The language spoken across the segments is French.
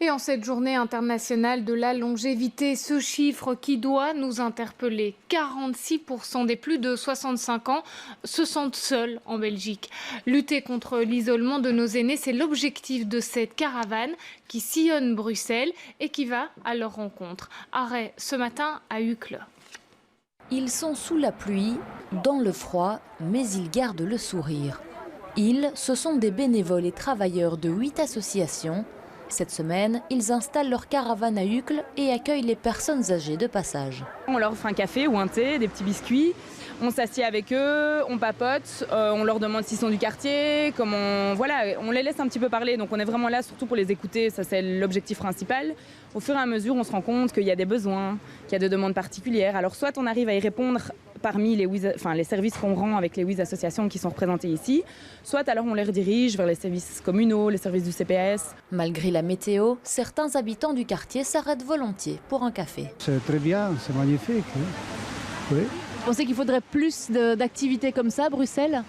Et en cette journée internationale de la longévité, ce chiffre qui doit nous interpeller, 46% des plus de 65 ans se sentent seuls en Belgique. Lutter contre l'isolement de nos aînés, c'est l'objectif de cette caravane qui sillonne Bruxelles et qui va à leur rencontre. Arrêt ce matin à Uccle. Ils sont sous la pluie, dans le froid, mais ils gardent le sourire. Ils, ce sont des bénévoles et travailleurs de 8 associations. Cette semaine, ils installent leur caravane à Uccle et accueillent les personnes âgées de passage. On leur offre un café ou un thé, des petits biscuits. On s'assied avec eux, on papote, on leur demande s'ils sont du quartier, voilà, on les laisse un petit peu parler. Donc on est vraiment là surtout pour les écouter, ça c'est l'objectif principal. Au fur et à mesure, on se rend compte qu'il y a des besoins, qu'il y a des demandes particulières. Alors soit on arrive à y répondre parmi les services qu'on rend avec les 8 associations qui sont représentées ici, soit alors on les redirige vers les services communaux, les services du CPS. Malgré la météo, certains habitants du quartier s'arrêtent volontiers pour un café. C'est très bien, c'est magnifique. Oui. Vous pensez qu'il faudrait plus d'activités comme ça à Bruxelles ?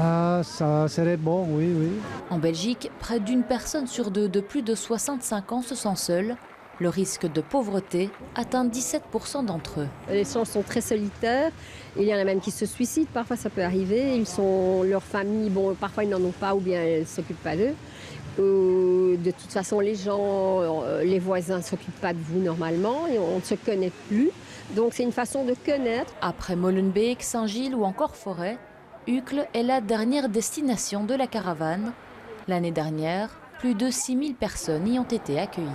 Ah, ça serait bon, oui, oui. En Belgique, près d'une personne sur deux de plus de 65 ans se sent seule. Le risque de pauvreté atteint 17% d'entre eux. Les gens sont très solitaires. Il y en a même qui se suicident. Parfois, ça peut arriver. Leur famille, parfois ils n'en ont pas ou bien elles ne s'occupent pas d'eux. De toute façon, les voisins ne s'occupent pas de vous normalement et on ne se connaît plus. Donc c'est une façon de connaître. Après Molenbeek, Saint-Gilles ou encore Forêt, Uccle est la dernière destination de la caravane. L'année dernière, plus de 6000 personnes y ont été accueillies.